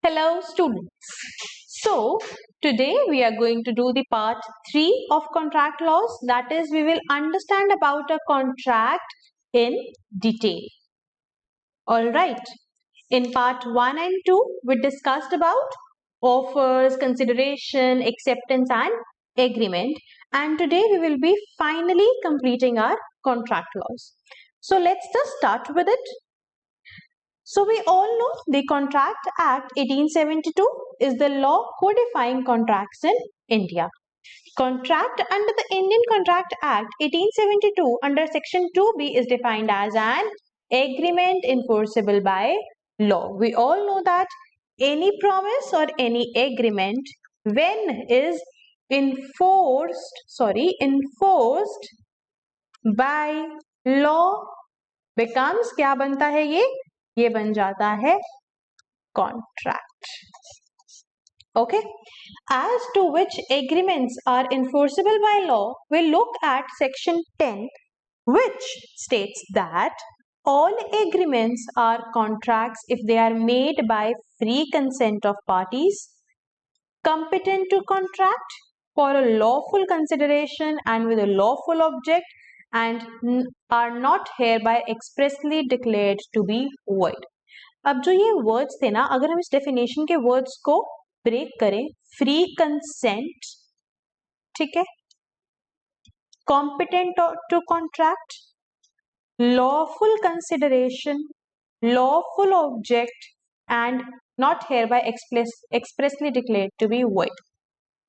Hello students. So today we are going to do the part 3 of contract laws, that is we will understand about a contract in detail. Alright, in part 1 and 2 we discussed about offers, consideration, acceptance and agreement, and today we will be finally completing our contract laws. So let's just start with it. So we all know the Contract Act 1872 is the law codifying contracts in India. Contract under the Indian Contract Act 1872 under section 2B is defined as an agreement enforceable by law. We all know that any promise or any agreement when is enforced by law becomes क्या बनता है ये बन जाता है contract. Okay, as to which agreements are enforceable by law, we'll look at section 10, which states that all agreements are contracts if they are made by free consent of parties competent to contract for a lawful consideration and with a lawful object and are not hereby expressly declared to be void. अब जो ये words थे ना, अगर हम इस definition के words को ब्रेक करें, फ्री कंसेंट, ठीक है, competent to contract, lawful consideration, lawful object and not hereby expressly declared to be void,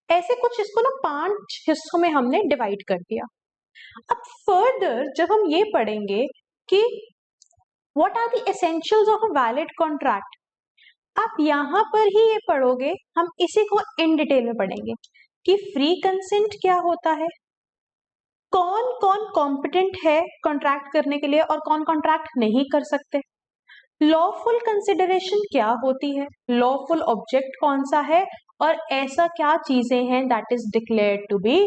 ऐसे कुछ इसको ना 5 हिस्सों में हमने डिवाइड कर दिया. अब फर्दर जब हम ये पढ़ेंगे कि What are the essentials of a valid contract? आप यहाँ पर ही ये पढ़ोगे, हम इसी को इन डिटेल में पढ़ेंगे कि फ्री कंसेंट क्या होता है, कौन कौन कॉम्पिटेंट है कॉन्ट्रैक्ट करने के लिए और कौन कॉन्ट्रैक्ट नहीं कर सकते, लॉफुल कंसिडरेशन क्या होती है, लॉफुल ऑब्जेक्ट कौन सा है और ऐसा क्या चीजें हैं that is declared to be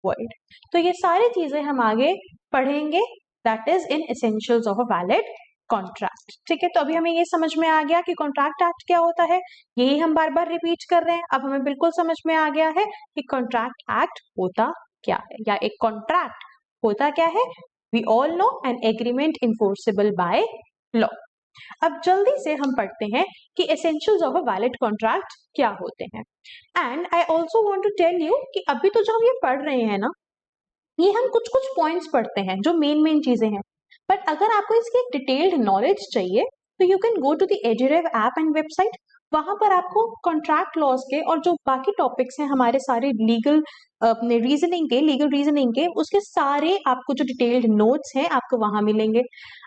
void. तो ये सारी चीजें हम आगे पढ़ेंगे, that is in essentials of a valid contract. ठीक है, तो अभी हमें ये समझ में आ गया कि कॉन्ट्रैक्ट एक्ट क्या होता है, यही हम बार बार रिपीट कर रहे हैं. अब हमें बिल्कुल समझ में आ गया है कि कॉन्ट्रैक्ट एक्ट होता क्या है या एक कॉन्ट्रैक्ट होता क्या है. We all know an agreement enforceable by law. अब जल्दी से हम पढ़ते हैं कि essentials of a valid contract क्या होते हैं. And I also want to tell you कि अभी तो जो हम ये पढ़ रहे हैं ना, ये हम कुछ कुछ पॉइंट्स पढ़ते हैं जो मेन चीजें हैं, बट अगर आपको इसकी एक डिटेल्ड नॉलेज चाहिए तो you can go to the EduRev app and website. वहां पर आपको कॉन्ट्रैक्ट लॉज के और जो बाकी टॉपिक्स हैं हमारे सारे लीगल रीजनिंग के उसके सारे आपको जो डिटेल्ड नोट्स हैं आपको वहां मिलेंगे.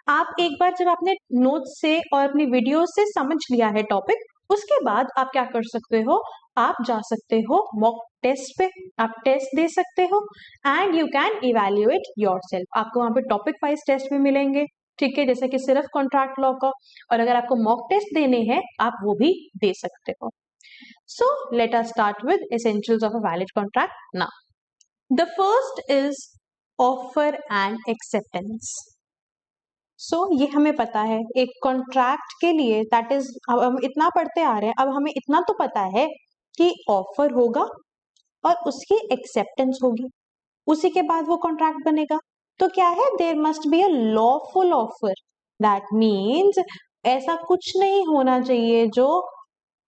आप एक बार जब आपने नोट्स से और अपनी वीडियो से समझ लिया है टॉपिक, उसके बाद आप क्या कर सकते हो, आप जा सकते हो मॉक टेस्ट पे, आप टेस्ट दे सकते हो and you can evaluate yourself. आपको वहां पे टॉपिक वाइज टेस्ट भी मिलेंगे, ठीक है, जैसे कि सिर्फ कॉन्ट्रैक्ट लॉ का, और अगर आपको मॉक टेस्ट देने हैं आप वो भी दे सकते हो. So let us start with essentials of a valid contract now. The first is offer and acceptance. So ये हमें पता है एक कॉन्ट्रैक्ट के लिए, दैट इज हम इतना पढ़ते आ रहे हैं, अब हमें इतना तो पता है कि ऑफर होगा और उसकी एक्सेप्टेंस होगी, उसी के बाद वो कॉन्ट्रैक्ट बनेगा. तो क्या है, there must be a lawful offer. That means ऐसा कुछ नहीं होना चाहिए जो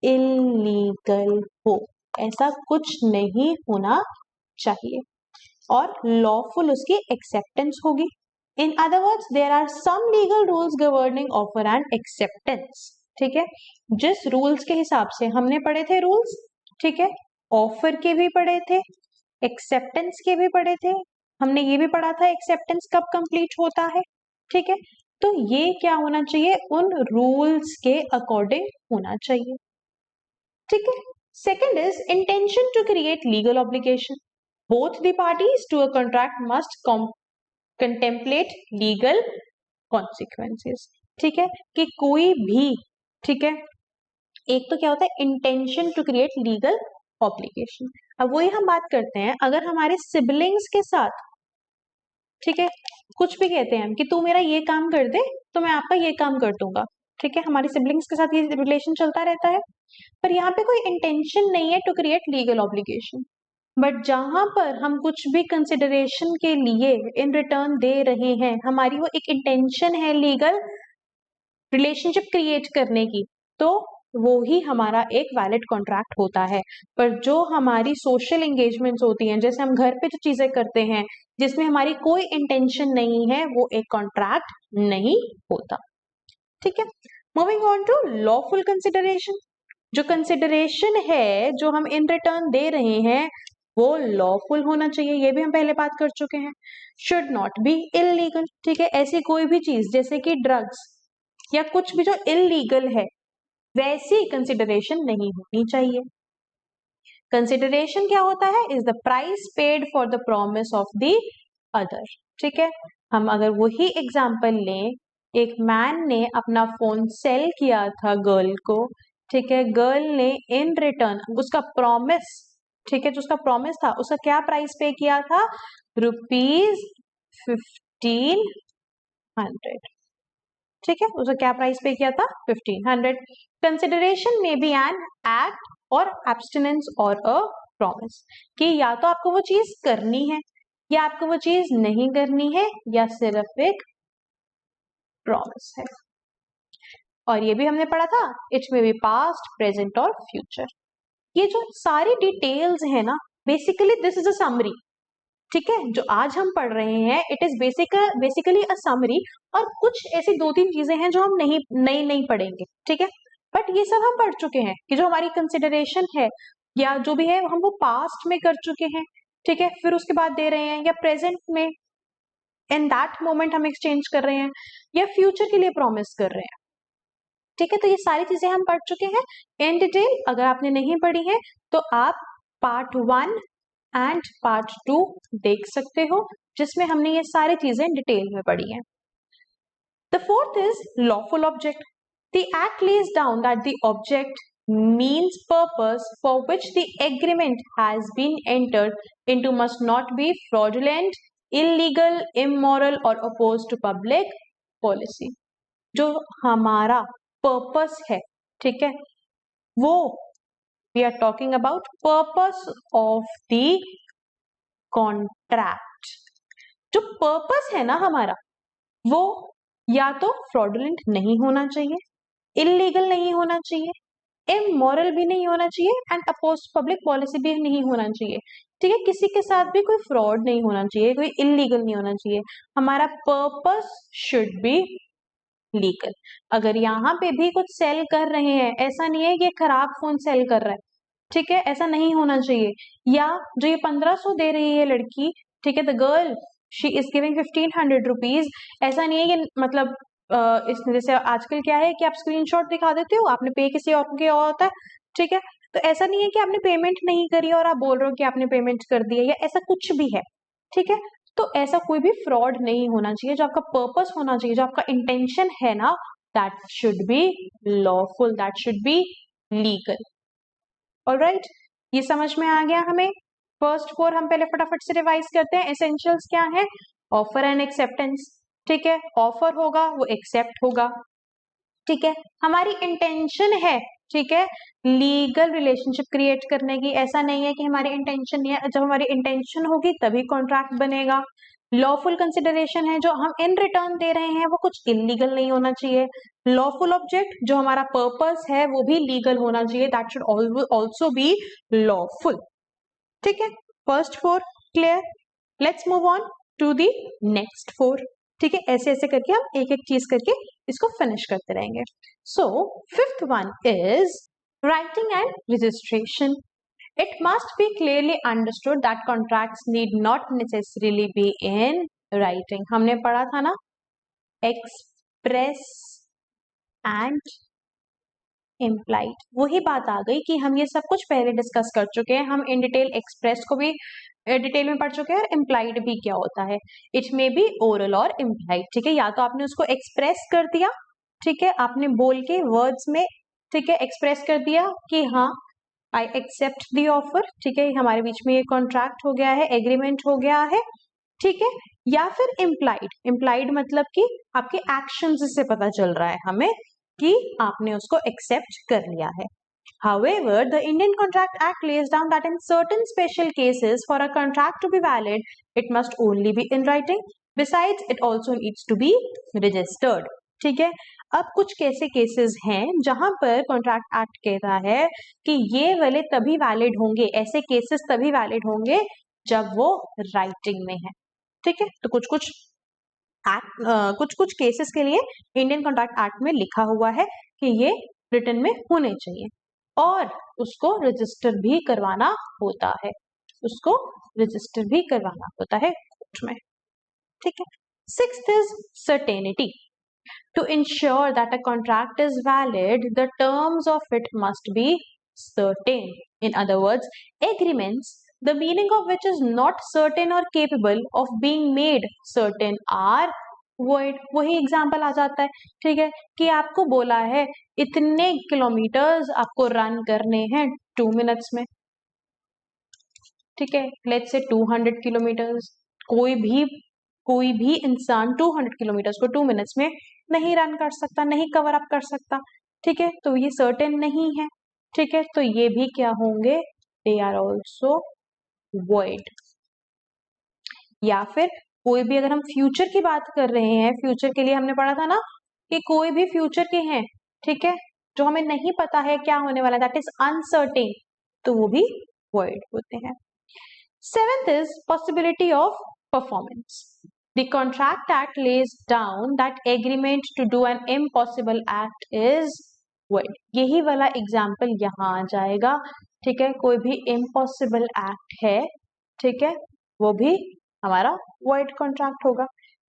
इलीगल हो, ऐसा कुछ नहीं होना चाहिए, और लॉफुल उसकी एक्सेप्टेंस होगी. In other words, there are some legal rules governing offer and acceptance. ठीक है, जिस रूल्स के हिसाब से हमने पढ़े थे रूल्स, ठीक है, ऑफर के भी पढ़े थे, एक्सेप्टेंस के भी पढ़े थे, हमने ये भी पढ़ा था एक्सेप्टेंस कब कंप्लीट होता है. ठीक है, तो ये क्या होना चाहिए, उन रूल्स के अकॉर्डिंग होना चाहिए. ठीक है. Second is intention to create legal obligation. Both the parties to a contract must contemplate legal consequences. ठीक है, कि कोई भी, ठीक है, एक तो क्या होता है intention to create legal obligation. अब वही हम बात करते हैं, अगर हमारे सिबलिंग्स के साथ, ठीक है, कुछ भी कहते हैं हम कि तू मेरा ये काम कर दे तो मैं आपका ये काम कर दूंगा, ठीक है, हमारे सिबलिंग्स के साथ ये रिलेशन चलता रहता है, पर यहाँ पे कोई इंटेंशन नहीं है to create legal obligation. But जहां पर हम कुछ भी कंसिडरेशन के लिए इन रिटर्न दे रहे हैं, हमारी वो एक इंटेंशन है लीगल रिलेशनशिप क्रिएट करने की, तो वो ही हमारा एक वैलिड कॉन्ट्रैक्ट होता है। पर जो हमारी सोशल एंगेजमेंट्स होती हैं, जैसे हम घर पे जो चीजें करते हैं जिसमें हमारी कोई इंटेंशन नहीं है, वो एक कॉन्ट्रैक्ट नहीं होता। ठीक है, moving on to lawful consideration. जो कंसिडरेशन है जो हम इन रिटर्न दे रहे हैं वो लॉफुल होना चाहिए, ये भी हम पहले बात कर चुके हैं। Should not be illegal. ठीक है, ऐसी कोई भी चीज जैसे कि ड्रग्स या कुछ भी जो इलीगल है वैसी कंसिडरेशन नहीं होनी चाहिए। कंसिडरेशन क्या होता है? Is the price paid for the promise of the other. ठीक है, हम अगर वही एग्जाम्पल लें, एक मैन ने अपना फोन सेल किया था गर्ल को, ठीक है, गर्ल ने इन रिटर्न उसका प्रॉमिस, ठीक है, जो उसका प्रॉमिस था उसका क्या प्राइस पे किया था? ₹1500। ठीक है, उसका क्या प्राइस पे किया था? 1500। कंसिडरेशन में बी एन एक्ट और एब्स्टिनेंस और अ प्रॉमिस, कि या तो आपको वो चीज करनी है या आपको वो चीज नहीं करनी है, या सिर्फ एक प्रॉमिस है। और ये भी हमने पढ़ा था, it may be past, present और फ्यूचर। ये जो सारी डिटेल्स है ना, basically this is a summary. ठीक है, जो आज हम पढ़ रहे हैं it is basically a summary, और कुछ ऐसी 2-3 चीजें हैं जो हम नहीं पढ़ेंगे। ठीक है, बट ये सब हम पढ़ चुके हैं कि जो हमारी कंसिडरेशन है या जो भी है हम वो पास्ट में कर चुके हैं। ठीक है, फिर उसके बाद दे रहे हैं, या प्रेजेंट में इन दैट मोमेंट हम एक्सचेंज कर रहे हैं, या फ्यूचर के लिए प्रॉमिस कर रहे हैं। ठीक है, तो ये सारी चीजें हम पढ़ चुके हैं इन डिटेल। अगर आपने नहीं पढ़ी है तो आप पार्ट 1 एंड पार्ट 2 देख सकते हो, जिसमें हमने ये सारी चीजें डिटेल में पढ़ी हैं। The fourth is lawful object. The act lays down that the object means purpose for which the agreement has been entered into must not be fraudulent, illegal, immoral or opposed to public policy. जो हमारा purpose है, ठीक है, वो we are talking about purpose of the contract. जो purpose है ना हमारा, वो या तो फ्रॉडुलेंट नहीं होना चाहिए, इलीगल नहीं होना चाहिए, इमोरल भी नहीं होना चाहिए, एंड अपोज पब्लिक पॉलिसी भी नहीं होना चाहिए। ठीक है, किसी के साथ भी कोई फ्रॉड नहीं होना चाहिए, कोई इलीगल नहीं होना चाहिए। हमारा पर्पस शुड बी लीगल। अगर यहाँ पे भी कुछ सेल कर रहे हैं, ऐसा नहीं है कि खराब फोन सेल कर रहा है, ठीक है, ऐसा नहीं होना चाहिए। या जो ये 1500 दे रही है लड़की, ठीक है, the girl she is giving 1500 rupees, ऐसा नहीं है कि मतलब इस जैसे आजकल क्या है कि आप स्क्रीनशॉट दिखा देते हो, आपने पे किसी और के और होता है। ठीक है, तो ऐसा नहीं है कि आपने पेमेंट नहीं करी और आप बोल रहे हो कि आपने पेमेंट कर दी है, या ऐसा कुछ भी है। ठीक है, तो ऐसा कोई भी फ्रॉड नहीं होना चाहिए। जो आपका पर्पस होना चाहिए, जो आपका इंटेंशन है ना, that should be lawful, that should be legal. Alright, ये समझ में आ गया हमें। फर्स्ट 4 हम पहले फटाफट से रिवाइज करते हैं। एसेंशियल्स क्या है? Offer and acceptance. ठीक है, ऑफर होगा वो एक्सेप्ट होगा। ठीक है, हमारी इंटेंशन है, ठीक है, लीगल रिलेशनशिप क्रिएट करने की। ऐसा नहीं है कि हमारी इंटेंशन नहीं है, जब हमारी इंटेंशन होगी तभी कॉन्ट्रैक्ट बनेगा। लॉफुल कंसिडरेशन है, जो हम इन रिटर्न दे रहे हैं वो कुछ इलीगल नहीं होना चाहिए। लॉफुल ऑब्जेक्ट, जो हमारा पर्पस है वो भी लीगल होना चाहिए, that should also be lawful. ठीक है, first 4 clear. Let's move on to the next 4। ठीक है, ऐसे ऐसे करके हम एक एक चीज करके इसको फिनिश करते रहेंगे। So fifth one is writing and registration. It must be clearly understood that contracts need not necessarily be in writing. हमने पढ़ा था ना, express and implied। वही बात आ गई कि हम ये सब कुछ पहले डिस्कस कर चुके हैं। हम इन डिटेल एक्सप्रेस को भी डिटेल में पढ़ चुके हैं, और इम्प्लाइड भी क्या होता है। इट मे बी ओरल और इम्प्लाइड। ठीक है, या तो आपने उसको एक्सप्रेस कर दिया, ठीक है, आपने बोल के वर्ड्स में, ठीक है, एक्सप्रेस कर दिया कि हाँ आई एक्सेप्ट दी ऑफर। ठीक है, हमारे बीच में ये कॉन्ट्रैक्ट हो गया है, एग्रीमेंट हो गया है। ठीक है, या फिर इम्प्लाइड। इम्प्लाइड मतलब कि आपके एक्शंस से पता चल रहा है हमें कि आपने उसको एक्सेप्ट कर लिया है. However, the Indian Contract Act lays down that in certain special cases, for a contract to be valid, it must only be in writing. Besides, it also needs to be registered. ठीक है. अब कुछ कैसे cases हैं जहां पर contract act कहता है कि ये वाले तभी वैलिड होंगे, ऐसे केसेस तभी वैलिड होंगे जब वो राइटिंग में है. ठीक है. तो कुछ कुछ केसेस के लिए इंडियन कॉन्ट्रैक्ट एक्ट में लिखा हुआ है कि ये रिटन में होने चाहिए और उसको रजिस्टर भी करवाना होता है, उसको रजिस्टर भी करवाना होता है कोर्ट में. ठीक है. Sixth is certainty. To ensure that a contract is valid, the terms of it must be certain. In other words, agreements, the meaning of which is not certain or capable of being made certain, are void. वही example आ जाता है. ठीक है. कि आपको बोला है इतने किलोमीटर्स आपको रन करने हैं 2 मिनट्स में. ठीक है. Let's say 200 kilometres. कोई भी इंसान 200 किलोमीटर्स को 2 मिनट्स में नहीं रन कर सकता, नहीं कवर अप कर सकता. ठीक है. तो ये सर्टेन नहीं है. ठीक है. तो ये भी क्या होंगे, दे आर ऑल्सो वॉइड. या फिर कोई भी, अगर हम फ्यूचर की बात कर रहे हैं, फ्यूचर के लिए हमने पढ़ा था ना कि कोई भी फ्यूचर के हैं, ठीक है, जो हमें नहीं पता है क्या होने वाला है, दैट इज अनसर्टेन, तो वो भी वॉइड होते हैं. Seventh is possibility of performance. The Contract Act lays down that agreement to do an impossible act is void. यही वाला एग्जाम्पल यहाँ आ जाएगा. ठीक है. कोई भी impossible act है, ठीक है, वो भी हमारा void contract होगा.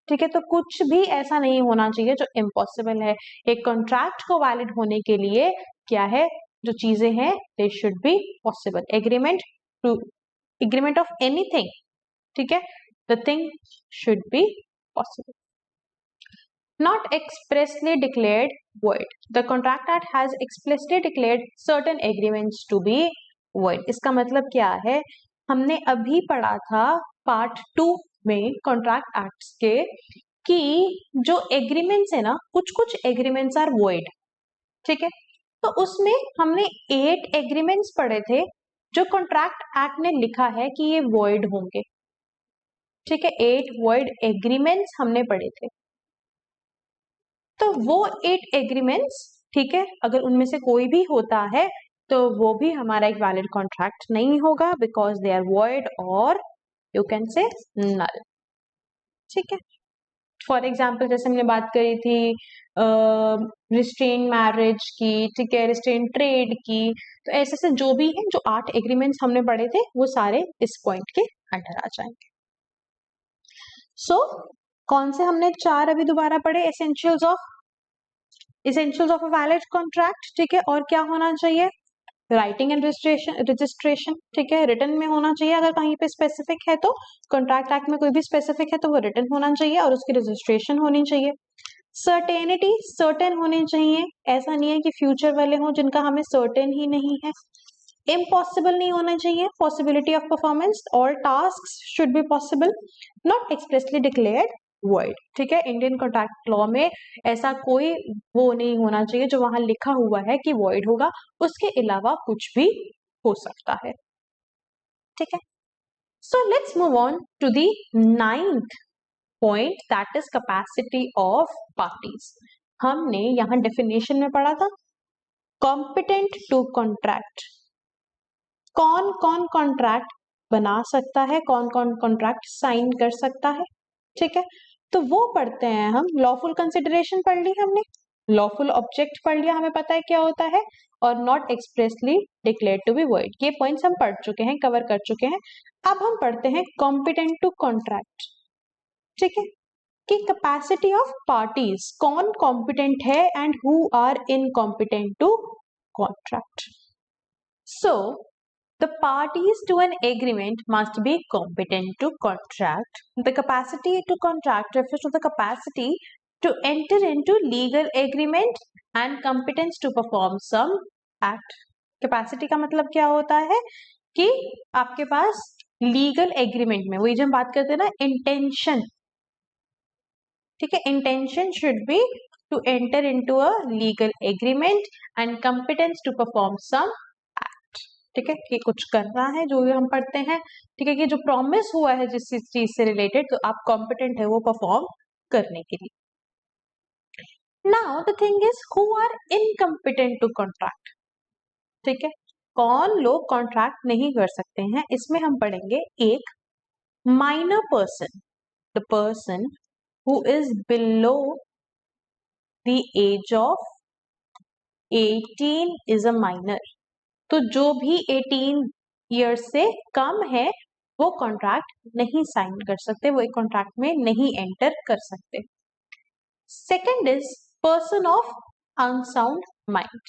ठीक है. तो कुछ भी ऐसा नहीं होना चाहिए जो impossible है. एक contract को valid होने के लिए क्या है, जो चीजें हैं, they should be possible. Agreement of anything. ठीक है. The thing should be possible. Not expressly declared void. The Contract Act has explicitly declared certain agreements to be void. इसका मतलब क्या है, हमने अभी पढ़ा था पार्ट 2 में कॉन्ट्रैक्ट एक्ट्स के कि जो एग्रीमेंट्स है ना, कुछ एग्रीमेंट्स आर void. ठीक है. तो उसमें हमने 8 एग्रीमेंट्स पढ़े थे जो कॉन्ट्रैक्ट एक्ट ने लिखा है कि ये void होंगे. ठीक है. 8 void एग्रीमेंट्स हमने पढ़े थे. तो वो 8 एग्रीमेंट्स, ठीक है, अगर उनमें से कोई भी होता है तो वो भी हमारा एक वैलिड कॉन्ट्रैक्ट नहीं होगा, बिकॉज दे आर void और यू कैन से null. ठीक है. फॉर एग्जाम्पल जैसे हमने बात करी थी रिस्ट्रेन मैरिज की, ठीक है, रिस्ट्रेन ट्रेड की, तो ऐसे से जो भी है, जो 8 एग्रीमेंट्स हमने पढ़े थे वो सारे इस पॉइंट के अंडर आ जाएंगे. सो कौन से हमने 4 अभी दोबारा पढ़े, essentials of a valid contract. ठीक है. और क्या होना चाहिए, राइटिंग एंड रजिस्ट्रेशन. ठीक है. रिटन में होना चाहिए, अगर कहीं पे स्पेसिफिक है तो, कॉन्ट्रैक्ट एक्ट में कोई भी स्पेसिफिक है तो वो रिटन होना चाहिए और उसकी रजिस्ट्रेशन होनी चाहिए. सर्टेनिटी, सर्टेन होनी चाहिए, ऐसा नहीं है कि फ्यूचर वाले हों जिनका हमें सर्टेन ही नहीं है. इम्पॉसिबल नहीं होना चाहिए, possibility of performance, all tasks should be possible, not expressly declared void. ठीक है. इंडियन कॉन्ट्रैक्ट लॉ में ऐसा कोई वो नहीं होना चाहिए जो वहां लिखा हुआ है कि void होगा, उसके अलावा कुछ भी हो सकता है. ठीक है. So let's move on to the 9th point, that is capacity of parties. हमने यहां डेफिनेशन में पढ़ा था कॉम्पिटेंट टू कॉन्ट्रैक्ट. कौन कौन कॉन्ट्रैक्ट बना सकता है, कौन कौन कॉन्ट्रैक्ट साइन कर सकता है. ठीक है. तो वो पढ़ते हैं हम. लॉफुल कंसिडरेशन पढ़ ली हमने, लॉफुल ऑब्जेक्ट पढ़ लिया, हमें पता है क्या होता है, और not expressly declared to be void. ये पॉइंट्स हम पढ़ चुके हैं, कवर कर चुके हैं. अब हम पढ़ते हैं कॉम्पिटेंट टू कॉन्ट्रैक्ट. ठीक है. कि कैपेसिटी ऑफ पार्टीज, कौन कॉम्पिटेंट है and who are incompetent to contract. So the parties to an agreement must be competent to contract. The capacity to contract refers to the capacity to enter into legal agreement and competence to perform some act. Capacity का मतलब क्या होता है कि आपके पास legal agreement में, वही जब हम बात करते हैं ना इंटेंशन, ठीक है, intention should be to enter into a legal agreement and competence to perform some act. ठीक है, कि कुछ करना है जो हम पढ़ते हैं, ठीक है, कि जो प्रॉमिस हुआ है जिस चीज से रिलेटेड, तो आप कॉम्पिटेंट है वो परफॉर्म करने के लिए. Now the thing is who are incompetent to contract. ठीक है, कौन लोग कॉन्ट्रैक्ट नहीं कर सकते हैं. इसमें हम पढ़ेंगे एक minor person, the person who is below the age of 18 is a minor. तो जो भी 18 ईयर्स से कम है वो कॉन्ट्रैक्ट नहीं साइन कर सकते, वो एक कॉन्ट्रैक्ट में नहीं एंटर कर सकते. Second is person of unsound mind.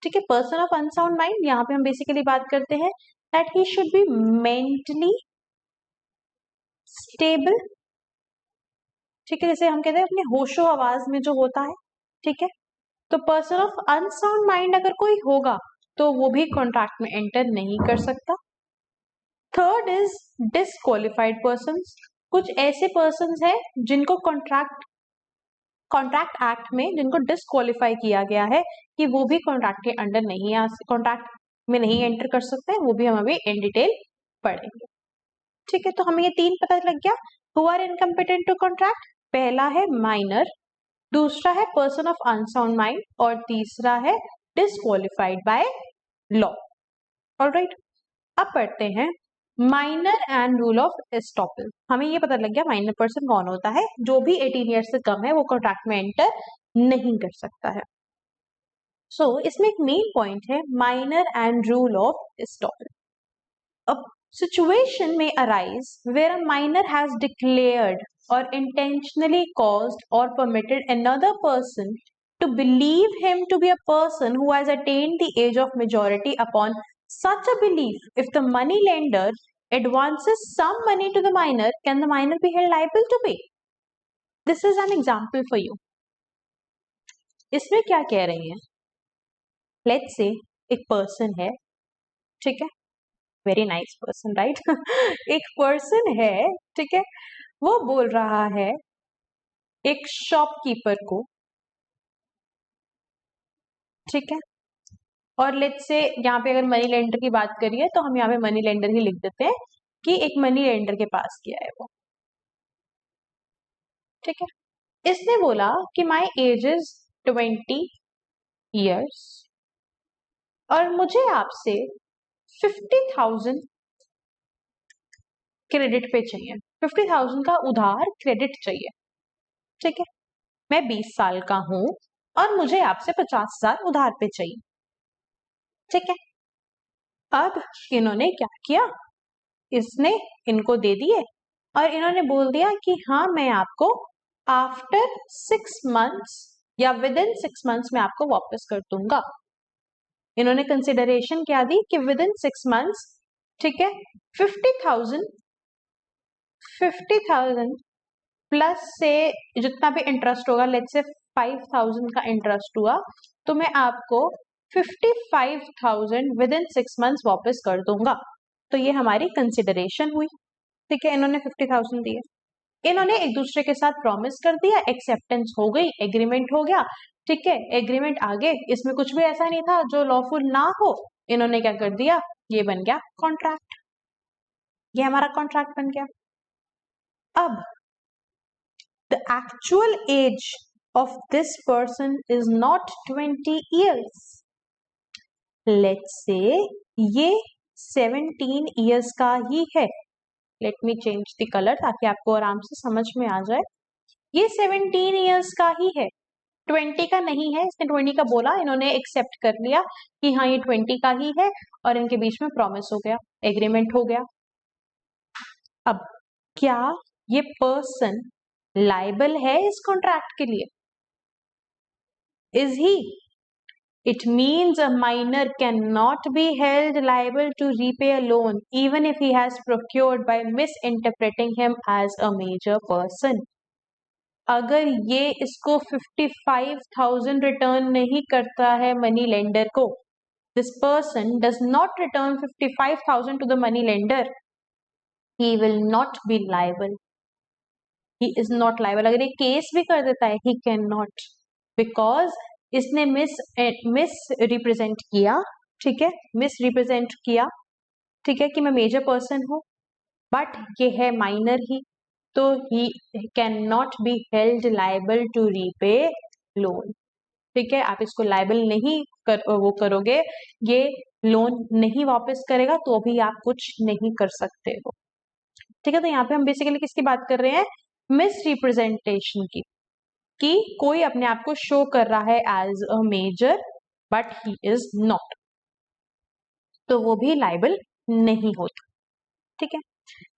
ठीक है, पर्सन ऑफ अनसाउंड माइंड, यहाँ पे हम बेसिकली बात करते हैं that he should be mentally stable. ठीक है, जैसे हम कहते हैं अपने होशो आवाज में जो होता है. ठीक है, तो पर्सन ऑफ अनसाउंड माइंड अगर कोई होगा तो वो भी कॉन्ट्रैक्ट में एंटर नहीं कर सकता. Third is disqualified persons. कुछ ऐसे पर्संस हैं जिनको कॉन्ट्रैक्ट एक्ट में जिनको डिसक्वालिफाई किया गया है कि वो भी कॉन्ट्रैक्ट के अंडर नहीं कॉन्ट्रैक्ट में नहीं एंटर कर सकते हैं, वो भी हम अभी इन डिटेल पढ़ेंगे. ठीक है, तो हमें ये तीन पता लग गया. Who are incompetent to contract, पहला है माइनर, दूसरा है पर्सन ऑफ अनसाउंड माइंड और तीसरा है डिसक्वालिफाइड बाय लॉ. ऑलराइट, अब पढ़ते हैं minor and rule of estoppel. हमें ये पता लग गया माइनर पर्सन कौन होता है, जो भी 18 ईयर्स से कम है वो कॉन्ट्रैक्ट में एंटर नहीं कर सकता है. सो इसमें एक मेन पॉइंट है minor and rule of estoppel. अब situation may arise where a minor has declared or intentionally caused or permitted another person to believe him to be a person who has attained the age of majority. Upon such a belief, if the money lender advances some money to the minor, can the minor be held liable to pay? This is an example for you. इसमें क्या कह रही हैं, let's say एक person है, ठीक है, very nice person, right. एक पर्सन है, ठीक है, वो बोल रहा है एक शॉपकीपर को, ठीक है, और लेट्स से यहाँ पे अगर मनी लेंडर की बात करिए तो हम यहाँ पे मनी लेंडर ही लिख देते हैं कि एक मनी लेंडर के पास किया है वो. ठीक है, इसने बोला कि माई एज इज 20 ईयर्स और मुझे आपसे 50,000 क्रेडिट पे चाहिए, 50,000 का उधार क्रेडिट चाहिए. ठीक है, मैं 20 साल का हूं और मुझे आपसे 50,000 उधार पे चाहिए. ठीक है, अब इन्होंने क्या किया, इसने इनको दे दिए और इन्होंने बोल दिया कि हाँ मैं आपको आफ्टर 6 मंथ्स या विद इन 6 मंथ्स में आपको वापस कर दूंगा. इन्होंने कंसिडरेशन क्या दी कि विद इन 6 मंथ्स, ठीक है, 50,000 प्लस से जितना भी इंटरेस्ट होगा, लेट्स से 5,000 का इंटरेस्ट हुआ, तो मैं आपको 55,000 विद इन 6 मंथ्स वापस कर दूंगा. तो ये हमारी कंसिडरेशन हुई. ठीक है, इन्होंने 50,000 दिए, इन्होंने एक दूसरे के साथ प्रॉमिस कर दिया, एक्सेप्टेंस हो गई, एग्रीमेंट हो गया. ठीक है, एग्रीमेंट आगे, इसमें कुछ भी ऐसा नहीं था जो लॉफुल ना हो. इन्होंने क्या कर दिया, ये बन गया कॉन्ट्रैक्ट, ये हमारा कॉन्ट्रैक्ट बन गया. अब the actual age of this person is not 20 years. Let's say ये 17 years का ही है. Let me change the color ताकि आपको आराम से समझ में आ जाए. ये 17 years का ही है, 20 का नहीं है. इसने 20 का बोला, इन्होंने एक्सेप्ट कर लिया कि हाँ ये 20 का ही है और इनके बीच में प्रॉमिस हो गया, एग्रीमेंट हो गया. अब क्या ये पर्सन लाइबल है इस कॉन्ट्रैक्ट के लिए? Is he? It means a minor cannot be held liable to repay a loan even if he has procured by misinterpreting him as a major person. अगर ये इसको 55,000 रिटर्न नहीं करता है मनी लेंडर को, this person does not return 55,000 to the money lender, he will not be liable. He is not liable. अगर ये case भी कर देता है, he cannot. बिकॉज इसने मिस रिप्रेजेंट किया, ठीक है, मिस रिप्रेजेंट किया, ठीक है, कि मैं मेजर पर्सन हूं, बट ये है माइनर ही, तो he can not be held liable to repay loan, ठीक है, आप इसको लाइबल नहीं वो करोगे, ये लोन नहीं वापस करेगा, तो अभी आप कुछ नहीं कर सकते हो, ठीक है। तो यहाँ पे हम बेसिकली किसकी बात कर रहे हैं, मिस रिप्रेजेंटेशन की, कि कोई अपने आप को शो कर रहा है as a major but he is not, तो वो भी लाइबल नहीं होता, ठीक है।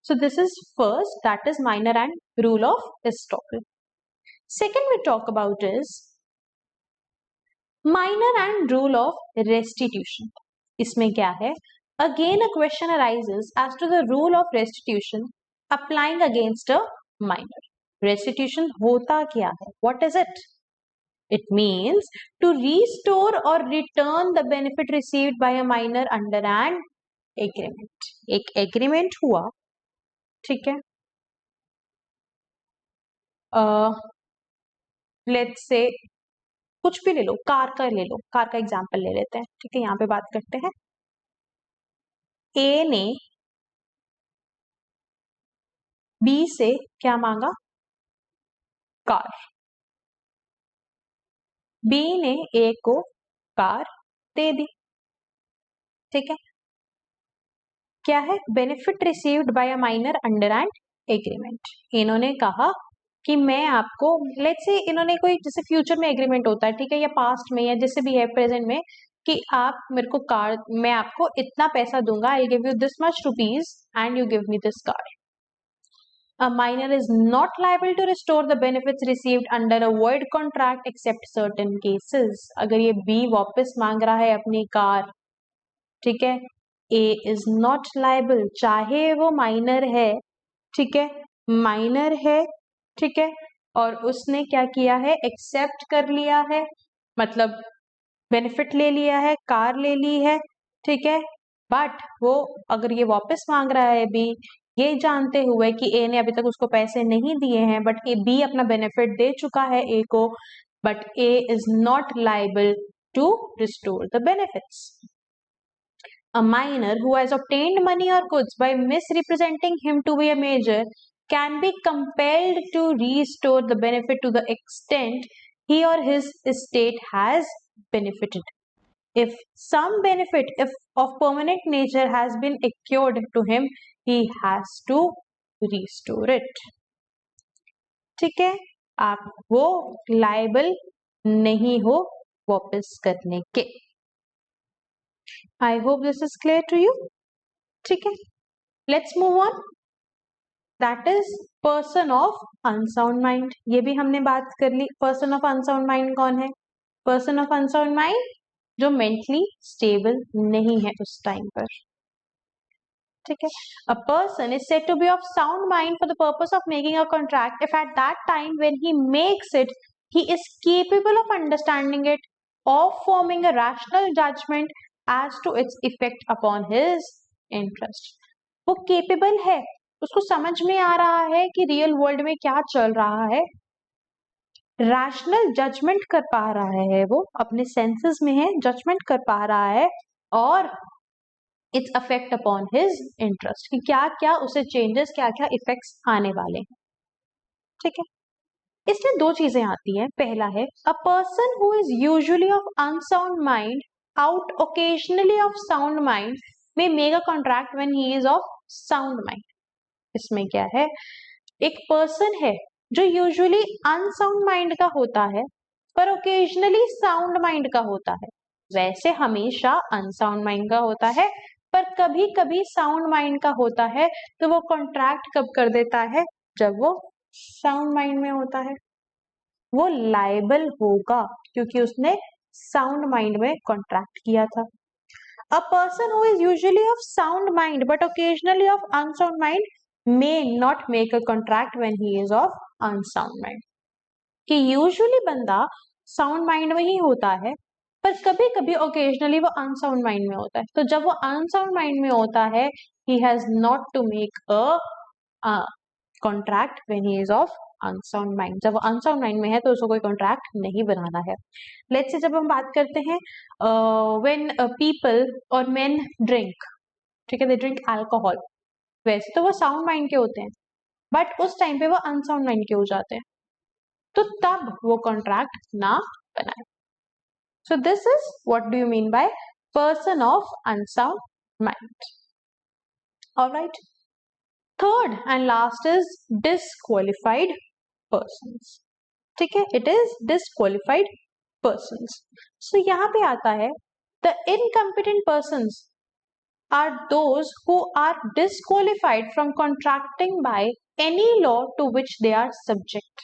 So this is first, that is minor and rule of estoppel. Second we talk about is minor and rule of restitution. इसमें क्या है, again a question arises as to the rule of restitution applying against a minor. Restitution होता क्या है, what is it? It means to restore or return the benefit received by a minor under an agreement. एक agreement हुआ, ठीक है, let's say कुछ भी ले लो, कार का ले लो, कार का एग्जाम्पल ले लेते हैं, ठीक है, यहाँ पे बात करते हैं. ए ने बी से क्या मांगा, कार. बी ने ए को कार दे दी, ठीक है. क्या है, benefit received by a minor under an agreement. इन्होंने कहा कि मैं आपको, लेट्स से इन्होंने कोई, जैसे फ्यूचर में एग्रीमेंट होता है, ठीक है, या पास्ट में, या जैसे भी है प्रेजेंट में, कि आप मेरे को कार, मैं आपको इतना पैसा दूंगा, I give you this much rupees and you give me this car. A minor is not liable to restore the benefits received under a void contract except certain cases. अगर ये B वापस मांग रहा है अपनी कार, ठीक है, A is not liable, चाहे वो माइनर है, ठीक है, माइनर है, ठीक है, और उसने क्या किया है, एक्सेप्ट कर लिया है, मतलब बेनिफिट ले लिया है, कार ले ली है, ठीक है, बट वो अगर ये वापस मांग रहा है बी, ये जानते हुए कि ए ने अभी तक उसको पैसे नहीं दिए हैं, बट ए बी अपना बेनिफिट दे चुका है ए को, but A is not liable to restore the benefits. A minor who has obtained money or goods by misrepresenting him to be a major can be compelled to restore the benefit to the extent he or his estate has benefited. If some benefit of permanent nature has been accrued to him, he has to restore it. ठीक है, आप वो liable नहीं हो वापस करने के. I hope this is clear to you. ठीक है, let's move on. That is person of unsound mind. ये भी हमने बात कर ली. Person of unsound mind कौन है? Person of unsound mind जो mentally stable नहीं है उस टाइम पर, ठीक है. A person is said to be of sound mind for the purpose of making a contract if at that time when he makes it he is capable of understanding it, of forming a rational judgment as to its effect upon his interest. वो capable है, उसको समझ में आ रहा है कि real world में क्या चल रहा है, रैशनल जजमेंट कर पा रहा है, वो अपने सेंसेस में है, जजमेंट कर पा रहा है, और it's affect upon his interest, कि क्या क्या उसे चेंजेस, क्या क्या इफेक्ट्स आने वाले हैं, ठीक है. इसमें दो चीजें आती हैं. पहला है a person who is usually of unsound mind out occasionally of sound mind may make a contract when he is of sound mind. इसमें क्या है, एक पर्सन है जो यूजुअली अनसाउंड माइंड का होता है पर ओकेजनली साउंड माइंड का होता है. वैसे हमेशा अनसाउंड माइंड का होता है, पर कभी कभी साउंड माइंड का होता है, तो वो कॉन्ट्रैक्ट कब कर देता है, जब वो साउंड माइंड में होता है. वो लायबल होगा क्योंकि उसने साउंड माइंड में कॉन्ट्रैक्ट किया था. A person who is usually of sound mind but occasionally of unsound mind may not make a contract when he is of unsound mind. कि यूजुअली बंदा साउंड माइंड में ही होता है, पर कभी कभी ओकेजनली वो अनसाउंड माइंड में होता है. तो जब वो अनसाउंड माइंड में होता है, he has not to make a contract when he is of unsound mind. जब वो अनसाउंड माइंड में है तो उसको कोई कॉन्ट्रैक्ट नहीं बनाना है। लेट्स से जब हम बात करते हैं व्हेन पीपल और मेन ड्रिंक, ठीक है, दे ड्रिंक अल्कोहल, वैसे तो वो साउंड माइंड के होते हैं बट उस टाइम पे वो अनसाउंड माइंड के हो जाते हैं, तो तब वो कॉन्ट्रैक्ट ना बनाए। सो this is what do you mean by person of unsound mind. Alright, third and last is disqualified persons. ठीक है, इट इज डिस्क्वालिफाइड पर्सन्स। सो यहाँ पे आता है the incompetent persons are those who are disqualified from contracting by any law to which they are subject।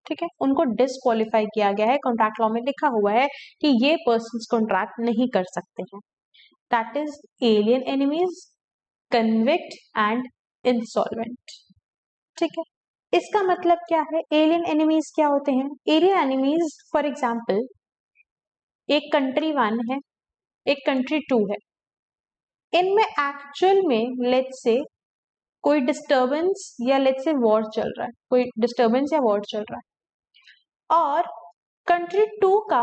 ठीक है, उनको disqualify किया गया है, कॉन्ट्रैक्ट लॉ में लिखा हुआ है कि ये पर्सन्स कॉन्ट्रैक्ट नहीं कर सकते हैं। That is alien enemies, convict and insolvent. ठीक है, इसका मतलब क्या है? एलियन एनिमीज क्या होते हैं? एलियन एनिमीज फॉर एग्जाम्पल एक कंट्री 1 है, एक कंट्री 2 है, इनमें एक्चुअल में लेट्स से कोई डिस्टर्बेंस या लेट्स से वॉर चल रहा है, कोई डिस्टर्बेंस या वॉर चल रहा है, और कंट्री 2 का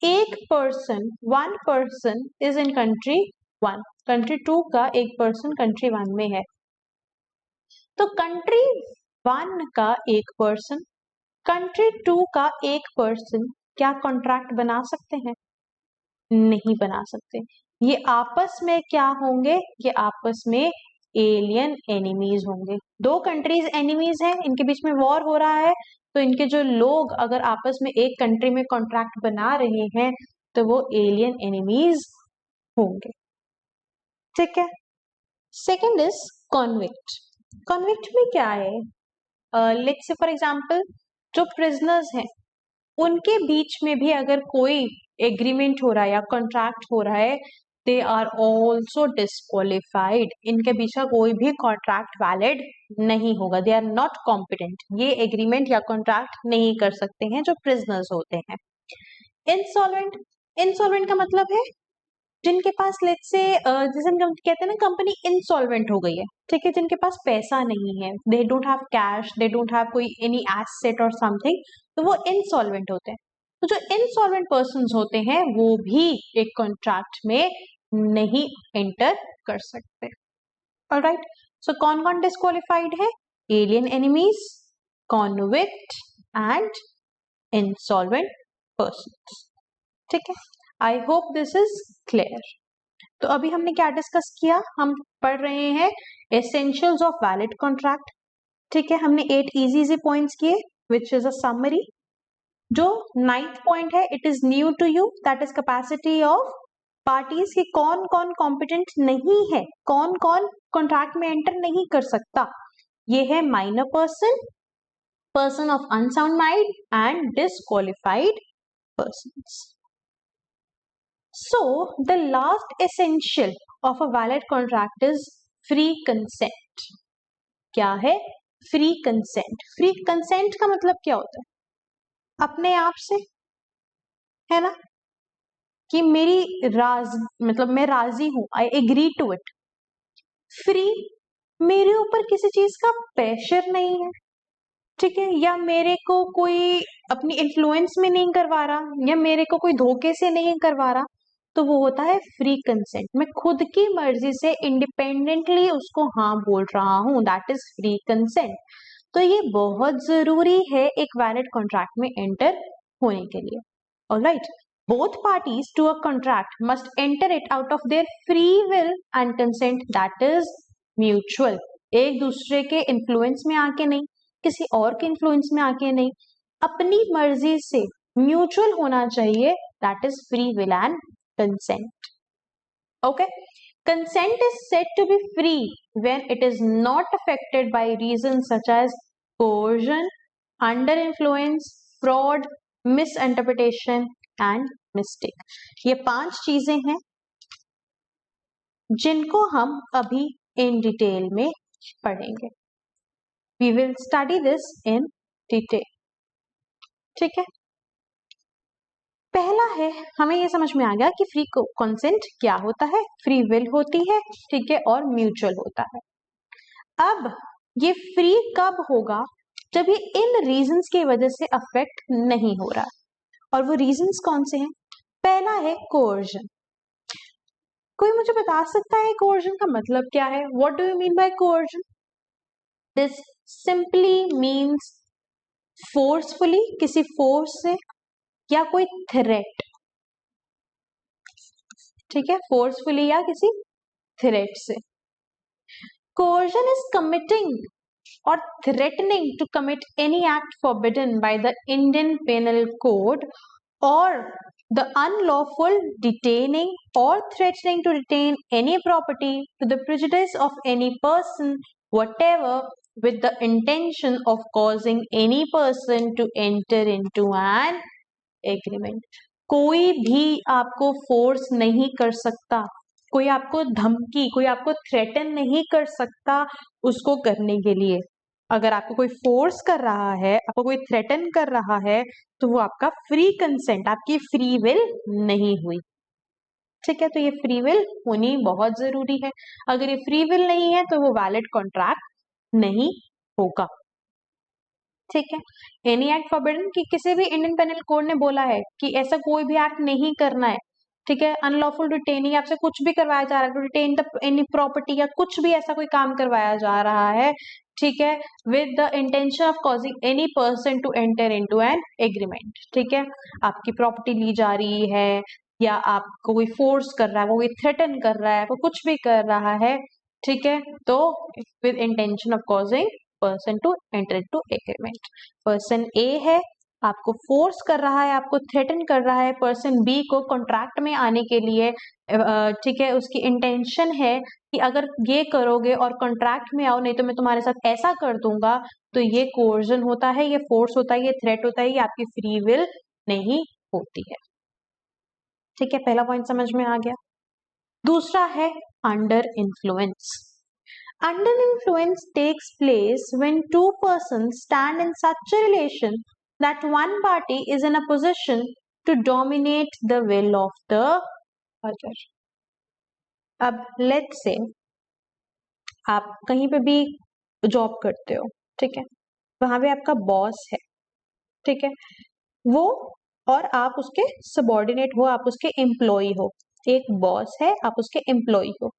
एक person, 1 person is in country 1, country 2 का एक पर्सन कंट्री 1 में है, तो कंट्री 1 का एक पर्सन, कंट्री 2 का एक पर्सन क्या कॉन्ट्रैक्ट बना सकते हैं? नहीं बना सकते। ये आपस में क्या होंगे? ये आपस में एलियन एनिमीज होंगे। दो कंट्रीज एनिमीज हैं, इनके बीच में वॉर हो रहा है, तो इनके जो लोग अगर आपस में एक कंट्री में कॉन्ट्रैक्ट बना रहे हैं तो वो एलियन एनिमीज होंगे। ठीक है, सेकेंड इज कॉन्विक्ट। कॉन्विक्ट में क्या है? लेट्स से फॉर एग्जांपल जो प्रिजनर्स हैं उनके बीच में भी अगर कोई एग्रीमेंट हो रहा है या कॉन्ट्रैक्ट हो रहा है, दे आर ऑल्सो डिस्क्वालिफाइड। इनके बीच का कोई भी कॉन्ट्रैक्ट वैलिड नहीं होगा, दे आर नॉट कॉम्पिटेंट, ये एग्रीमेंट या कॉन्ट्रैक्ट नहीं कर सकते हैं जो प्रिजनर्स होते हैं। इंसॉल्वेंट, इंसॉल्वेंट का मतलब है जिनके पास लेट्स से जैसे हम कहते हैं ना कंपनी इंसॉल्वेंट हो गई है, ठीक है, जिनके पास पैसा नहीं है, they don't have cash, they don't have कोई एनी एसेट और समथिंग, तो वो इंसॉल्वेंट होते हैं। तो जो इंसॉल्वेंट पर्सन्स होते हैं वो भी एक कॉन्ट्रैक्ट में नहीं एंटर कर सकते। ऑलराइट, सो कौन कौन डिस्क्वालिफाइड है? Alien enemies, convict and insolvent persons. ठीक है, I hope this is clear. तो अभी हमने क्या डिस्कस किया? हम पढ़ रहे हैं एसेंशियल्स ऑफ वैलिड कॉन्ट्रैक्ट। ठीक है, हमने 8 इजी पॉइंट्स किए विच इज अ समरी। जो 9th पॉइंट है, it is new to you, that is capacity of parties की कौन कौन कॉम्पिटेंट नहीं है, कौन कौन कॉन्ट्रैक्ट में एंटर नहीं कर सकता। ये है minor person, person of unsound mind and disqualified persons. So the last essential of a valid contract is free consent. क्या है? Free consent. फ्री कंसेंट का मतलब क्या होता है? अपने आप से, है ना, कि मेरी मतलब मैं राजी हूं, I agree to it. Free, मेरे ऊपर किसी चीज का प्रेशर नहीं है, ठीक है, या मेरे को कोई अपनी इन्फ्लुएंस में नहीं करवा रहा, या मेरे को कोई धोखे से नहीं करवा रहा, तो वो होता है फ्री कंसेंट। मैं खुद की मर्जी से इंडिपेंडेंटली उसको हाँ बोल रहा हूं, दैट इज फ्री कंसेंट। तो ये बहुत जरूरी है एक वैलिड कॉन्ट्रैक्ट में एंटर होने के लिए। Alright, both parties to a contract must enter it out of their free will and consent, that is mutual. एक दूसरे के इन्फ्लुएंस में आके नहीं, किसी और के इन्फ्लुएंस में आके नहीं, अपनी मर्जी से म्यूचुअल होना चाहिए, that is free will and consent. Okay, consent is said to be free when it is not affected by reasons such as coercion, under influence, fraud, misinterpretation and mistake. ये 5 चीजें हैं जिनको हम अभी in detail में पढ़ेंगे। We will study this in detail. ठीक है, पहला है, हमें ये समझ में आ गया कि फ्री कंसेंट क्या होता है, फ्री विल होती है, ठीक है, और म्यूचुअल होता है। अब ये फ्री कब होगा? जब ये इन रीजंस की वजह से अफेक्ट नहीं हो रहा। और वो रीजंस कौन से हैं? पहला है कोर्जन। कोई मुझे बता सकता है कोर्जन का मतलब क्या है? What do you mean by coercion? This simply means forcefully, किसी फोर्स से या कोई थ्रेट, ठीक है, फोर्सफुली या किसी थ्रेट से। Coercion is committing or threatening to commit any act forbidden by the Indian Penal Code, or the unlawful detaining or threatening to detain any property to the prejudice of any person whatever, with the intention of causing any person to enter into an agreement. कोई भी आपको force नहीं कर सकता, कोई आपको धमकी, कोई आपको थ्रेटन नहीं कर सकता उसको करने के लिए। अगर आपको कोई फोर्स कर रहा है, आपको कोई थ्रेटन कर रहा है, तो वो आपका फ्री कंसेंट, आपकी फ्री विल नहीं हुई। ठीक है, तो ये फ्री विल होनी बहुत जरूरी है। अगर ये फ्री विल नहीं है तो वो वैलिड कॉन्ट्रैक्ट नहीं होगा। ठीक है, एनी एक्ट फॉरबिडन कि किसी भी इंडियन पेनल कोड ने बोला है कि ऐसा कोई भी एक्ट नहीं करना है। ठीक है, अनलॉफुल डिटेनिंग, आपसे कुछ भी करवाया जा रहा है, to detain the any property या कुछ भी ऐसा कोई काम करवाया जा रहा है, ठीक है, with the intention of causing any person to enter into an agreement. ठीक है, आपकी प्रॉपर्टी ली जा रही है या आपको कोई फोर्स कर रहा है, वो कोई थ्रेटन कर रहा है, वो कुछ भी कर रहा है, ठीक है, तो with intention of causing person to enter into agreement. Person A है, आपको फोर्स कर रहा है, आपको थ्रेटन कर रहा है पर्सन बी को कॉन्ट्रैक्ट में आने के लिए। ठीक है, उसकी इंटेंशन है कि अगर ये करोगे और कॉन्ट्रैक्ट में आओ, नहीं तो मैं तुम्हारे साथ ऐसा कर दूंगा। तो ये कोर्जन होता है, ये फोर्स होता है, ये थ्रेट होता है, ये आपकी फ्री विल नहीं होती है। ठीक है, पहला पॉइंट समझ में आ गया। दूसरा है under influence. Under influence takes place when two persons stand in such a relation that one party is in a position to dominate the will of the other. अब let's say आप कहीं पे भी जॉब करते हो, ठीक है, वहां पे आपका बॉस है, ठीक है, वो और आप उसके सबॉर्डिनेट हो, आप उसके एम्प्लॉय हो। एक बॉस है, आप उसके एम्प्लॉय हो।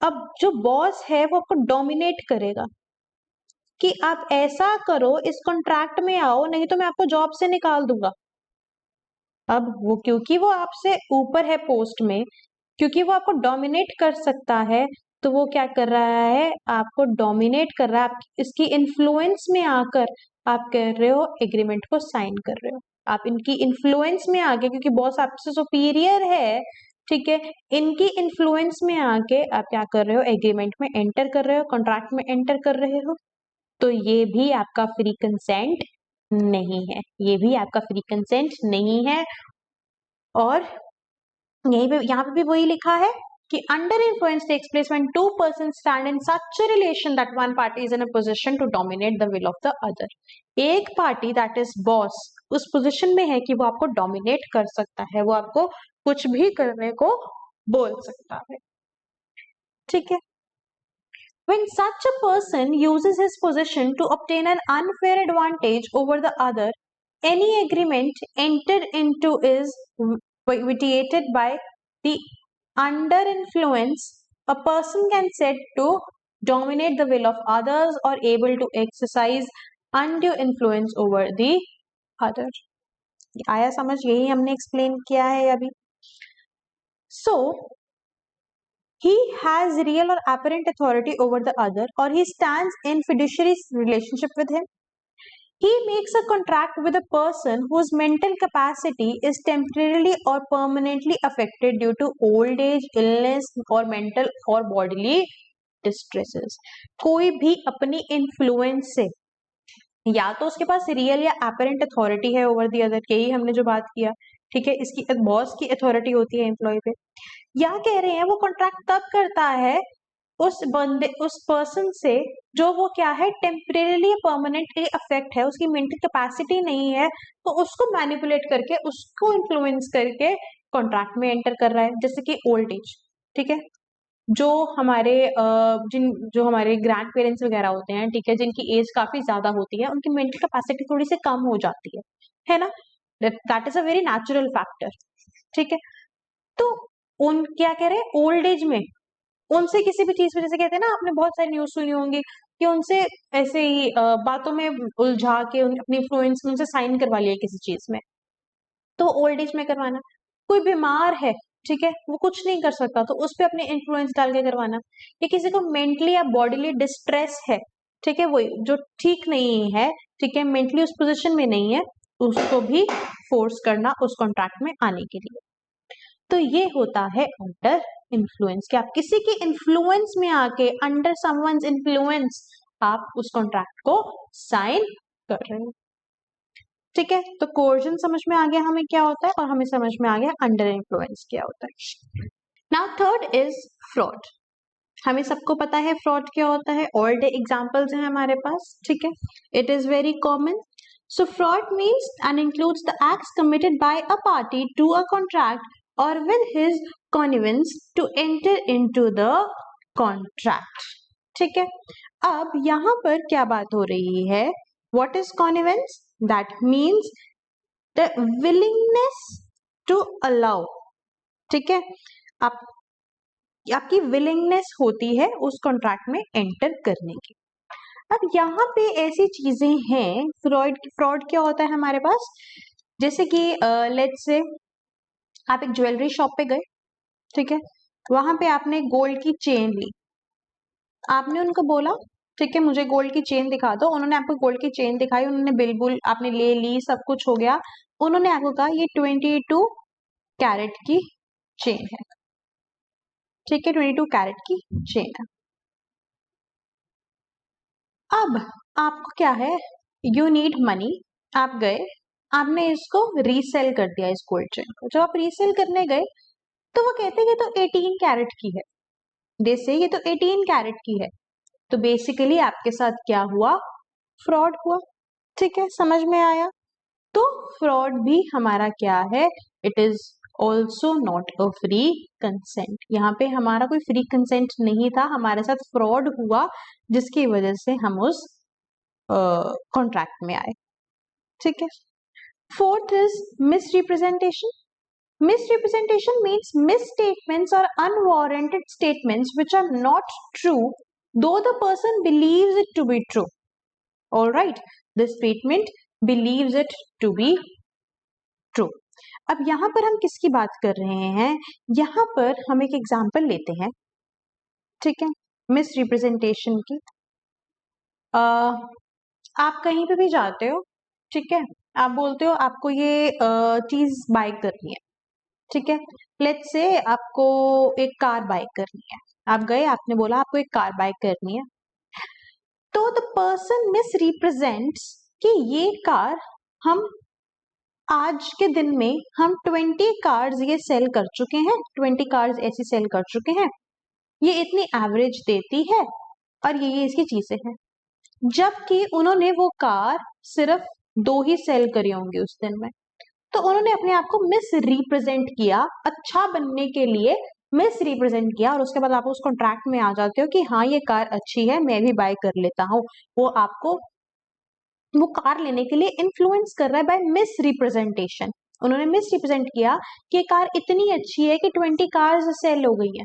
अब जो बॉस है वो आपको डोमिनेट करेगा कि आप ऐसा करो, इस कॉन्ट्रैक्ट में आओ, नहीं तो मैं आपको जॉब से निकाल दूंगा। अब वो क्योंकि वो आपसे ऊपर है पोस्ट में, क्योंकि वो आपको डोमिनेट कर सकता है, तो वो क्या कर रहा है, आपको डोमिनेट कर रहा है। आप इसकी इन्फ्लुएंस में आकर आप कर रहे हो एग्रीमेंट को साइन कर रहे हो। आप इनकी इन्फ्लुएंस में आके, क्योंकि बॉस आपसे सुपीरियर है, ठीक है, इनकी इन्फ्लुएंस में आके आप क्या कर रहे हो, एग्रीमेंट में एंटर कर रहे हो, कॉन्ट्रैक्ट में एंटर कर रहे हो। तो ये भी आपका फ्री कंसेंट नहीं है, ये भी आपका फ्री कंसेंट नहीं है। और यहीं पे, यहाँ पे भी वही लिखा है कि under influence takes place when two person stand in such a relation that one party is in a position to dominate the will of the other. एक पार्टी दैट इज बॉस उस पोजीशन में है कि वो आपको dominate कर सकता है, वो आपको कुछ भी करने को बोल सकता है। ठीक है, when such a person uses his position to obtain an unfair advantage over the other, any agreement entered into is vitiated by the under influence. A person can set to dominate the will of others or able to exercise undue influence over the other. आया समझ? यही हमने explain किया है अभी। So he has real or apparent authority over the other, or he stands in fiduciary relationship with him. He makes a contract with a person whose mental capacity is temporarily or permanently affected due to old age, illness or mental or bodily distresses. कोई भी अपनी influence से, या तो उसके पास real या apparent authority है over the other, यही हमने जो बात किया, ठीक है, इसकी बॉस की अथॉरिटी होती है एम्प्लॉय पे, या कह रहे हैं वो कॉन्ट्रैक्ट तब करता है उस बंदे, उस पर्सन से जो वो क्या है, टेम्परेली परमानेंटली अफेक्ट है, उसकी मेंटल कैपेसिटी नहीं है, तो उसको मैनिपुलेट करके, उसको इन्फ्लुएंस करके कॉन्ट्रैक्ट में एंटर कर रहा है, जैसे कि ओल्ड एज। ठीक है, जो हमारे जो हमारे ग्रैंड पेरेंट्स वगैरह होते हैं, ठीक है, जिनकी एज काफी ज्यादा होती है, उनकी मेंटल कैपेसिटी थोड़ी सी कम हो जाती है ना, that is a very natural factor, ठीक है। तो उन क्या कह रहे हैं, ओल्ड एज में उनसे किसी भी चीज में, जैसे कहते हैं ना, आपने बहुत सारी न्यूज सुनी होंगी कि उनसे ऐसे ही बातों में उलझा के अपनी इन्फ्लुएंस में उनसे साइन करवा लिया किसी चीज में, तो ओल्ड एज में करवाना। कोई बीमार है, ठीक है, वो कुछ नहीं कर सकता, तो उस पे अपने इन्फ्लुएंस डाल के करवाना। या किसी को मेंटली या बॉडीली डिस्ट्रेस है, ठीक है, वही जो ठीक नहीं है, ठीक है, मेंटली उस पोजिशन में नहीं है, उसको भी फोर्स करना उस कॉन्ट्रैक्ट में आने के लिए। तो ये होता है अंडर इन्फ्लुएंस, कि आप किसी की इन्फ्लुएंस में आके, अंडर समवन्स इन्फ्लुएंस, आप उस कॉन्ट्रैक्ट को साइन कर रहे हो, ठीक है। तो कोर्जन समझ में आ गया हमें क्या होता है, और हमें समझ में आ गया अंडर इन्फ्लुएंस क्या होता है। Now third is fraud. हमें सबको पता है फ्रॉड क्या होता है, ऑल एग्जांपल्स हैं हमारे पास, ठीक है, it is very common. So fraud means and includes the acts committed by a party to a contract or with his connivance to enter into the contract, ठीक है। अब यहाँ पर क्या बात हो रही है, what is connivance? That means the willingness to allow, ठीक है, आप आपकी विलिंगनेस होती है उस कॉन्ट्रैक्ट में एंटर करने की। अब यहाँ पे ऐसी चीजें हैं, फ्रॉड क्या होता है हमारे पास, जैसे कि लेट्स से आप एक ज्वेलरी शॉप पे गए, ठीक है, वहां पे आपने गोल्ड की चेन ली, आपने उनको बोला, ठीक है, मुझे गोल्ड की चेन दिखा दो, उन्होंने आपको गोल्ड की चेन दिखाई, उन्होंने बिल्कुल, आपने ले ली, सब कुछ हो गया, उन्होंने आपको कहा ये 22 कैरेट की चेन है, ठीक है, 22 कैरेट की चेन है। अब आपको क्या है, यू नीड मनी, आप गए, आपने इसको रीसेल कर दिया इस गोल्ड चेन को। जब आप रीसेल करने गए तो वो कहते हैं ये तो 18 कैरेट की है, जैसे ये तो 18 कैरेट की है, तो बेसिकली आपके साथ क्या हुआ, फ्रॉड हुआ, ठीक है, समझ में आया। तो फ्रॉड भी हमारा क्या है, it is also not a free consent. यहाँ पे हमारा कोई फ्री कंसेंट नहीं था, हमारे साथ फ्रॉड हुआ जिसकी वजह से हम उस कॉन्ट्रैक्ट में आए, ठीक है। Fourth is misrepresentation. Misrepresentation means misstatements or unwarranted statements which are not true though the person believes it to be true. All right, the statement believes it to be true. अब यहाँ पर हम किसकी बात कर रहे हैं, यहाँ पर हम एक एग्जाम्पल लेते हैं, ठीक है, मिसरिप्रेजेंटेशन की। आप कहीं पे भी जाते हो, ठीक है, आप बोलते हो आपको ये चीज बाय करनी है, ठीक है, लेट्स से आपको एक कार बाय करनी है, आप गए, आपने बोला आपको एक कार बाय करनी है, तो द पर्सन मिस रिप्रेजेंट्स कि ये कार हम आज के दिन में हम 20 कार्स ये सेल कर चुके हैं, 20 कार्स ऐसी सेल कर चुके हैं, ये इतनी एवरेज देती है और ये इसकी चीजें हैं, जबकि उन्होंने वो कार सिर्फ 2 ही सेल करी होंगी उस दिन में। तो उन्होंने अपने आप को मिस रिप्रेजेंट किया, अच्छा बनने के लिए मिस रिप्रेजेंट किया, और उसके बाद आप उस कॉन्ट्रैक्ट में आ जाते हो कि हाँ ये कार अच्छी है, मैं भी बाय कर लेता हूँ। वो आपको वो कार लेने के लिए इन्फ्लुएंस कर रहा है बाय मिस रिप्रेजेंटेशन। उन्होंने मिस रिप्रेजेंट किया कि ये कार इतनी अच्छी है कि 20 कार्स सेल हो गई है,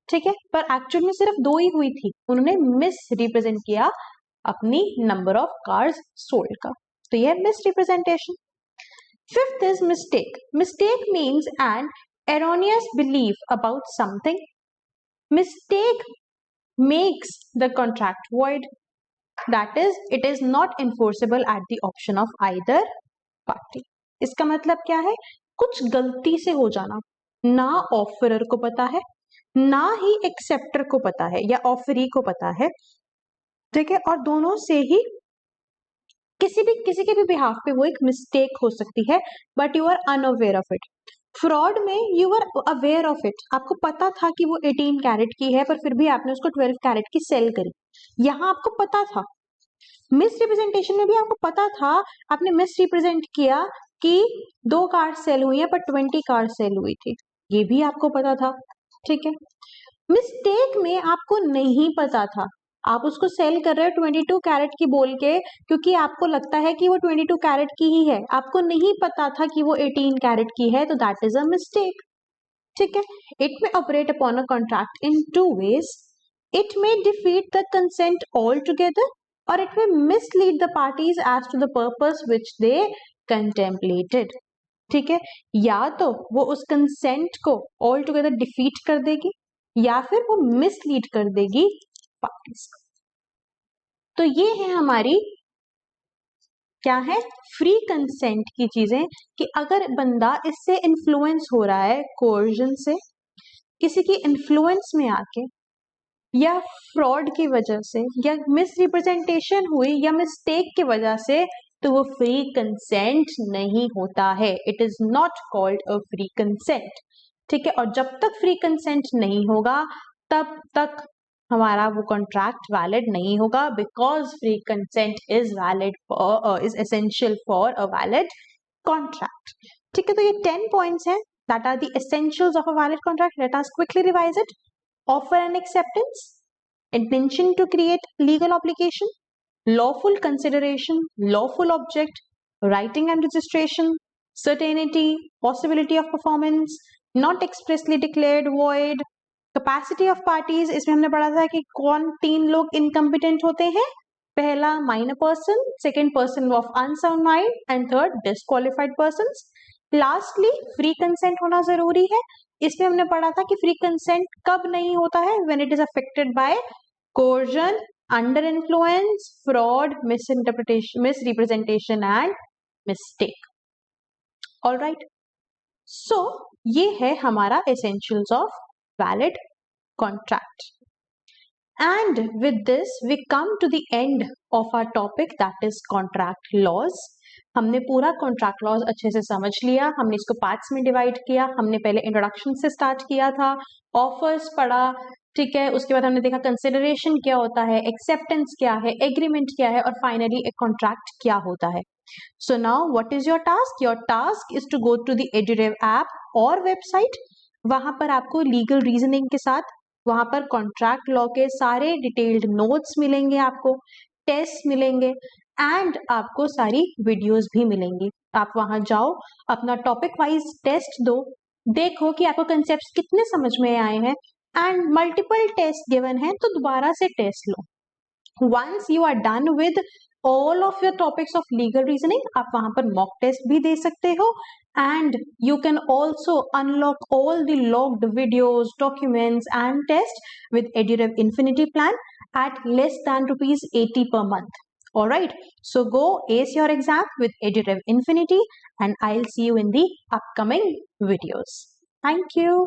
ठीक है, पर एक्चुअल में सिर्फ 2 ही हुई थी, उन्होंने मिस रिप्रेजेंट किया अपनी नंबर ऑफ कार्स सोल्ड का, तो यह miss representation. Fifth is mistake. Mistake means an erroneous belief about something. Mistake makes the contract void. That is, it is not enforceable at the option of either party. इसका मतलब क्या है, कुछ गलती से हो जाना, ना ऑफरर को पता है, ना ही एक्सेप्टर को पता है या ऑफरी को पता है, ठीक है, और दोनों से ही किसी के भी बिहाफ पे वो एक मिस्टेक हो सकती है, but you are unaware of it. Fraud में you are aware of it, आपको पता था कि वो 18 कैरेट की है, पर फिर भी आपने उसको 12 कैरेट की सेल करी, यहाँ आपको पता था। मिस रिप्रेजेंटेशन में भी आपको पता था, आपने मिस रिप्रेजेंट किया कि 2 कार सेल हुई है पर 20 कार सेल हुई थी, ये भी आपको पता था, ठीक है। मिस्टेक में आपको नहीं पता था, आप उसको सेल कर रहे हो 22 कैरेट की बोल के, क्योंकि आपको लगता है कि वो 22 कैरेट की ही है, आपको नहीं पता था कि वो 18 कैरेट की है, तो दैट इज अ मिस्टेक। ठीक है, इट में operate upon a contract in 2 ways. It may defeat the consent altogether, or it may mislead the parties as to the purpose which they contemplated. ठीक है, या तो वो उस कंसेंट को ऑल टुगेदर डिफीट कर देगी या फिर वो मिसलीड कर देगी पार्टीज को। तो ये है हमारी क्या है, फ्री कंसेंट की चीजें, कि अगर बंदा इससे इन्फ्लुएंस हो रहा है, कोर्जन से, किसी की इन्फ्लुएंस में आके, या फ्रॉड की वजह से, या मिस रिप्रेजेंटेशन हुई, या मिस्टेक की वजह से, तो वो फ्री कंसेंट नहीं होता है, it is not called a free consent. ठीक है, और जब तक फ्री कंसेंट नहीं होगा तब तक हमारा वो कॉन्ट्रैक्ट वैलिड नहीं होगा, because free consent is valid for, is essential for a valid contract. ठीक है, तो ये 10 पॉइंट्स हैं that are the essentials of a valid contract. Let us quickly revise it. Offer and acceptance, intention to create legal obligation, lawful consideration, lawful object, writing and registration, certainty, possibility of performance, not expressly declared void, capacity of parties। इसमें हमने पढ़ा था कि कौन 3 लोग incompetent होते हैं, पहला minor person, second person of unsound mind, and third disqualified persons। Lastly free consent होना जरूरी है। इसमें हमने पढ़ा था कि फ्री कंसेंट कब नहीं होता है, when it is affected by coercion, under influence, fraud, misinterpretation, misrepresentation and mistake. Alright, so ये है हमारा essentials of valid contract. And with this we come to the end of our topic, that is contract laws। हमने पूरा contract laws अच्छे से समझ लिया, हमने इसको पार्ट्स में डिवाइड किया। हमने पहले इंट्रोडक्शन से स्टार्ट किया था, ऑफर्स पढ़ा, ठीक है, उसके बाद हमने देखा कंसिडरेशन क्या होता है, एक्सेप्टेंस क्या है, एग्रीमेंट क्या है, और फाइनली एक कॉन्ट्रैक्ट क्या होता है। So now what is your task? Your task is to go to the EduRev app और वेबसाइट। वहां पर आपको लीगल रीजनिंग के साथ वहां पर कॉन्ट्रैक्ट लॉ के सारे डिटेल्ड नोट्स मिलेंगे, आपको टेस्ट मिलेंगे, एंड आपको सारी वीडियोस भी मिलेंगी। आप वहां जाओ, अपना टॉपिक वाइज टेस्ट दो, देखो कि आपको कंसेप्ट्स कितने समझ में आए हैं, एंड मल्टीपल टेस्ट गिवन है तो दोबारा से टेस्ट लो। Once you are done with all of your topics of legal reasoning, आप वहां पर mock test भी दे सकते हो, and you can also unlock all the logged videos, documents and tests with EduRev Infinity plan at less than ₹80 per month. Alright, so go ace your exam with EduRev Infinity, and I'll see you in the upcoming videos. Thank you.